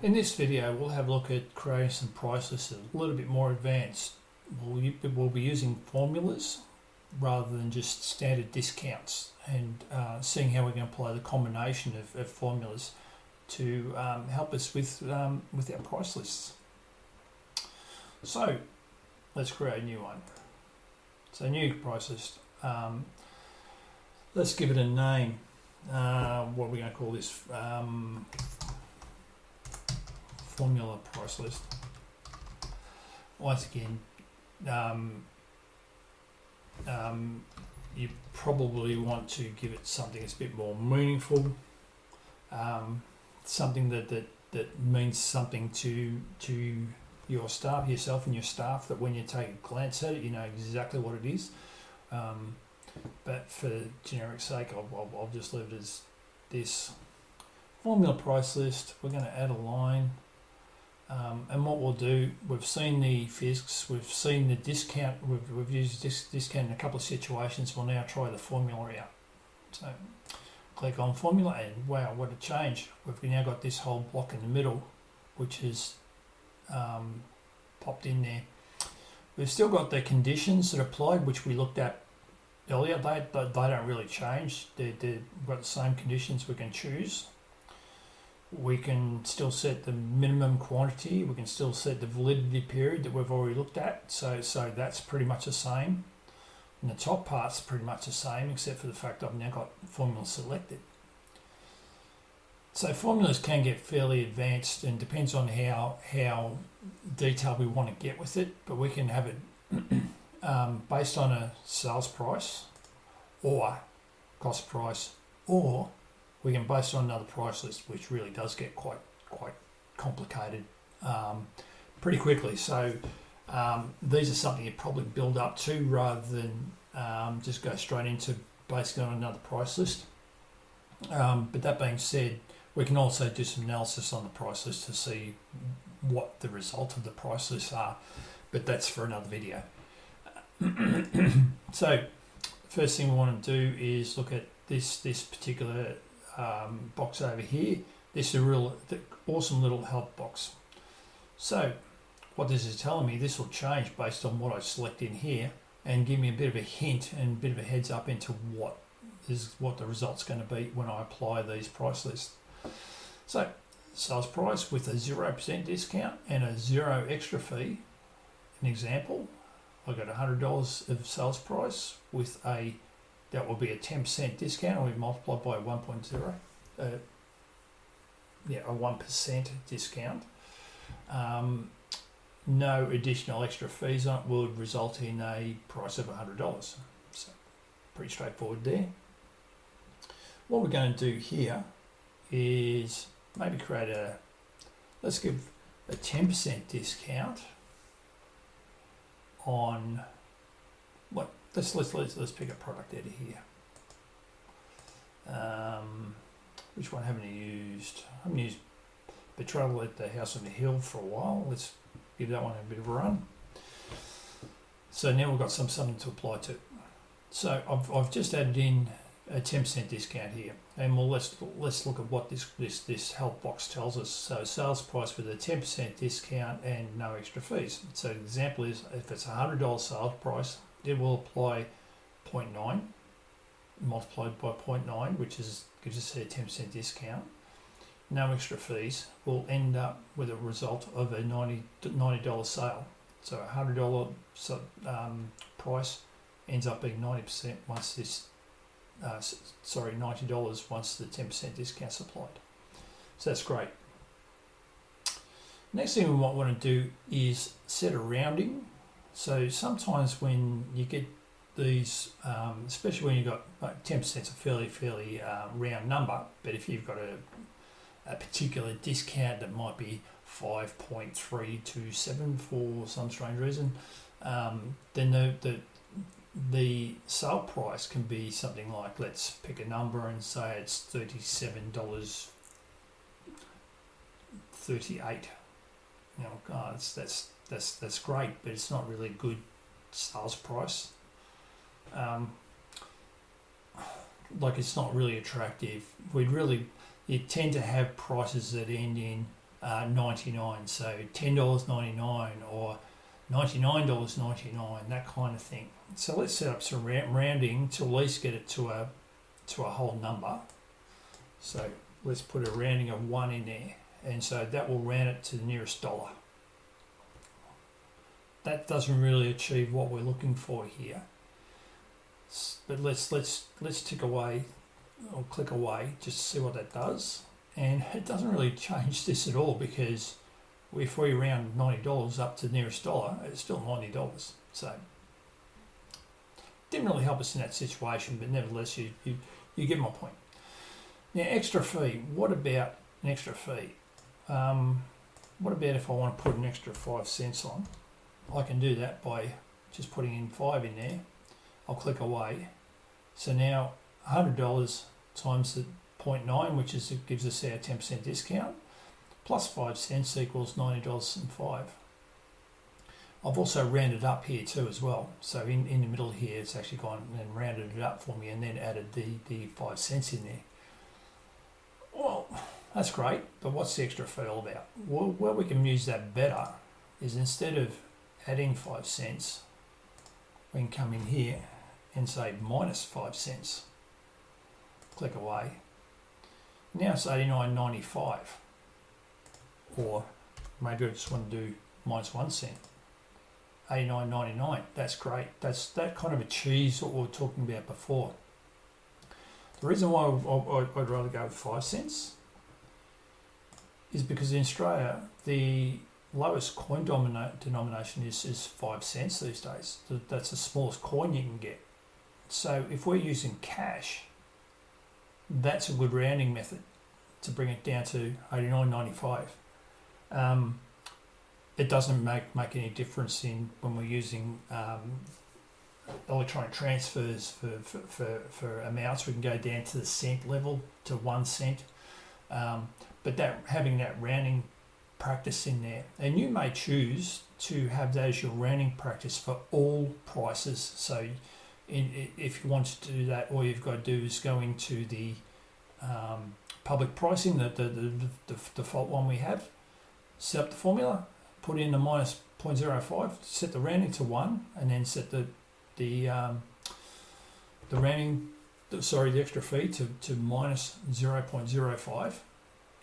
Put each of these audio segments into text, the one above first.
In this video, we'll have a look at creating some price lists a little bit more advanced. We'll be using formulas rather than just standard discounts, and seeing how we can apply the combination of formulas to help us with our price lists. So let's create a new one. So new price list. Let's give it a name. What are we going to call this? Formula price list. Once again, you probably want to give it something that's a bit more meaningful, something that means something to your staff, yourself and your staff, that when you take a glance at it, you know exactly what it is. But for generic sake, I'll just leave it as this formula price list. We're going to add a line. And what we'll do, we've seen the FISCs, we've seen the discount, we've used this discount in a couple of situations. We'll now try the formula out. So click on formula and wow, what a change. We've now got this whole block in the middle, which is popped in there. We've still got the conditions that applied, which we looked at earlier. They don't really change. We've got the same conditions we can choose. We can still set the minimum quantity. We can still set the validity period that we've already looked at. So that's pretty much the same. And the top part's pretty much the same, except for the fact I've now got formula selected. So formulas can get fairly advanced and depends on how detailed we want to get with it. But we can have it based on a sales price or cost price, or we can base it on another price list, which really does get quite complicated pretty quickly. So these are something you probably build up to rather than just go straight into basing on another price list. But that being said, we can also do some analysis on the price list to see what the result of the price lists are, but that's for another video. So first thing we want to do is look at this particular box over here. This is a awesome little help box. So what this is telling me, this will change based on what I select in here and give me a bit of a hint and a bit of a heads up into what the result's going to be when I apply these price lists. So sales price with a 0% discount and a 0 extra fee. An example, I got $100 of sales price with that will be a 10% discount, and we multiply by 1.0. A 1% discount. No additional extra fees on it would result in a price of $100. So pretty straightforward there. What we're going to do here is maybe let's give a 10% discount on what? Let's pick a product out of here. Which one haven't I used? I haven't used Betrayal at the House on the Hill for a while. Let's give that one a bit of a run. So now we've got something to apply to. So I've just added in a 10% discount here, and let's look at what this help box tells us. So sales price with a 10% discount and no extra fees. So the example is if it's $100 sales price, it will apply 0.9 multiplied by 0.9, which gives us a 10% discount. No extra fees. Will end up with a result of a $90 sale. So a $100 price ends up being 90% once this. $90 once the 10% discount's applied. So that's great. Next thing we might want to do is set a rounding. So sometimes when you get these, especially when you've got 10% is a fairly round number, but if you've got a particular discount that might be 5.327 for some strange reason, then the sale price can be something like, let's pick a number and say it's $37.38. That's great, but it's not really a good sales price. Like, it's not really attractive. You tend to have prices that end in $10.99, so $10.99 or $99.99, that kind of thing. So let's set up some rounding to at least get it to a whole number. So let's put a rounding of 1 in there, and so that will round it to the nearest dollar. That doesn't really achieve what we're looking for here, but let's tick away or click away just to see what that does. And it doesn't really change this at all, because if we round $90 up to the nearest dollar, it's still $90. So didn't really help us in that situation, but nevertheless, you get my point. Now, extra fee. What about an extra fee? What about if I want to put an extra 5 cents on? I can do that by just putting in 5 in there. I'll click away. So now $100 times the 0.9, which gives us our 10% discount, plus 5 cents equals $90.05. I've also rounded up here too as well. So in the middle here, it's actually gone and rounded it up for me, and then added the 5 cents in there. Well, that's great, but what's the extra fee all about? Well, where we can use that better is, instead of adding 5 cents, we can come in here and say minus 5 cents. Click away. Now it's $89.95. Or maybe I just want to do minus 1 cent. $89.99. That's great. That kind of achieves what we were talking about before. The reason why I'd rather go with 5 cents is because in Australia the lowest coin denomination is 5 cents these days. That's the smallest coin you can get. So if we're using cash, that's a good rounding method to bring it down to $89.95. It doesn't make any difference when we're using electronic transfers for amounts. We can go down to the cent level, to 1 cent, but having that rounding practice in there, and you may choose to have that as your rounding practice for all prices. So if you want to do that, all you've got to do is go into the public pricing, the default one we have, set up the formula, put in the minus 0.05, set the rounding to 1, and then set the extra fee to minus 0.05,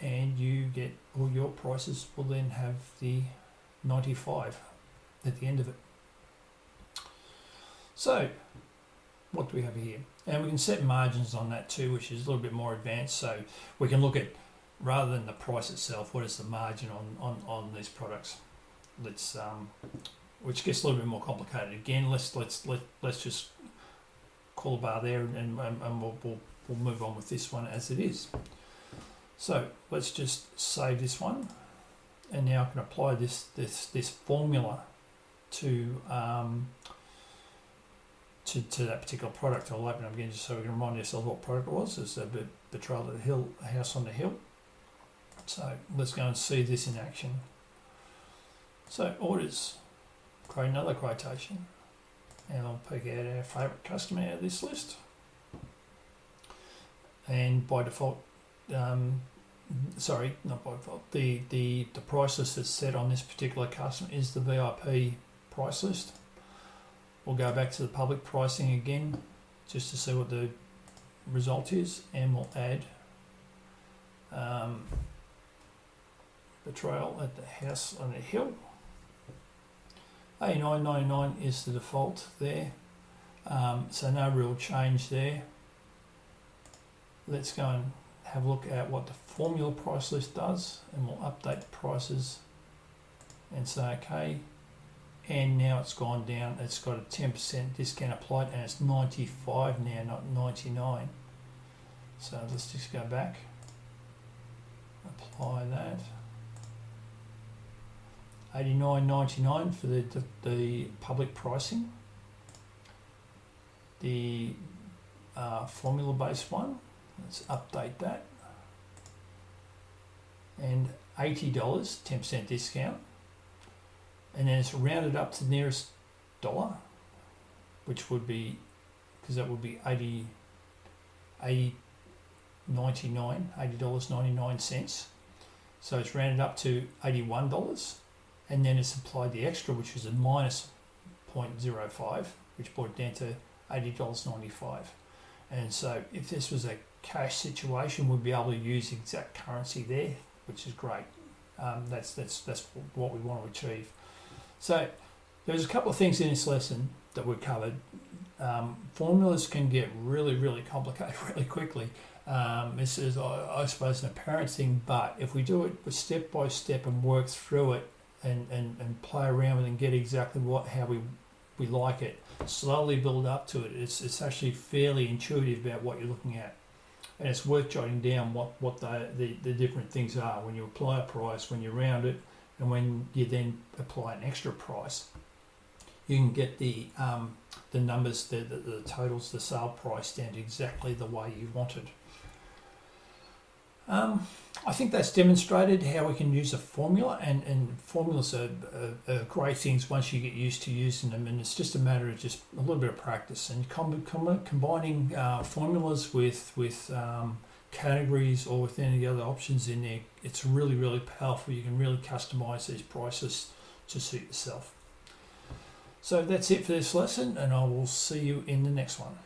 and you get all your prices will then have the 95 at the end of it. So what do we have here? And we can set margins on that too, which is a little bit more advanced. So we can look at, rather than the price itself, what is the margin on these products? Let's which gets a little bit more complicated. Again, let's just call a bar there, and we'll move on with this one as it is. So let's just save this one, and now I can apply this formula to that particular product. I'll open it up again just so we can remind ourselves what product it was. It's a Betrayal at the Hill, a House on the Hill. So let's go and see this in action. So orders, create another quotation, and I'll pick out our favourite customer out of this list. And by default, sorry, not by default, the price list that's set on this particular customer is the VIP price list. We'll go back to the public pricing again just to see what the result is, and we'll add Betrayal at the House on the Hill. $89.99 is the default there, so no real change there. Let's go and have a look at what the formula price list does, and we'll update the prices and say okay. And now it's gone down, it's got a 10% discount applied, and it's 95 now, not 99. So let's just go back, apply that. $89.99 for the public pricing. The formula based one, let's update that. And $80, 10% discount. And then it's rounded up to the nearest dollar, which would be, because that would be $80.99. So it's rounded up to $81, and then it's applied the extra, which was a minus 0.05, which brought it down to $80.95. And so if this was a cash situation, we'd be able to use exact currency there, which is great. That's what we want to achieve. So there's a couple of things in this lesson that we covered. Formulas can get really, really complicated really quickly. This is, I suppose, an apparent thing, but if we do it step by step and work through it and play around with it and get exactly how we like it, slowly build up to it, it's actually fairly intuitive about what you're looking at. And it's worth jotting down what the different things are when you apply a price, when you round it, and when you then apply an extra price. You can get the numbers, the totals, the sale price down to exactly the way you wanted. I think that's demonstrated how we can use a formula, and formulas are great things once you get used to using them, and it's just a matter of just a little bit of practice and combining formulas with categories or with any other options in there. It's really, really powerful. You can really customize these prices to suit yourself. So that's it for this lesson, and I will see you in the next one.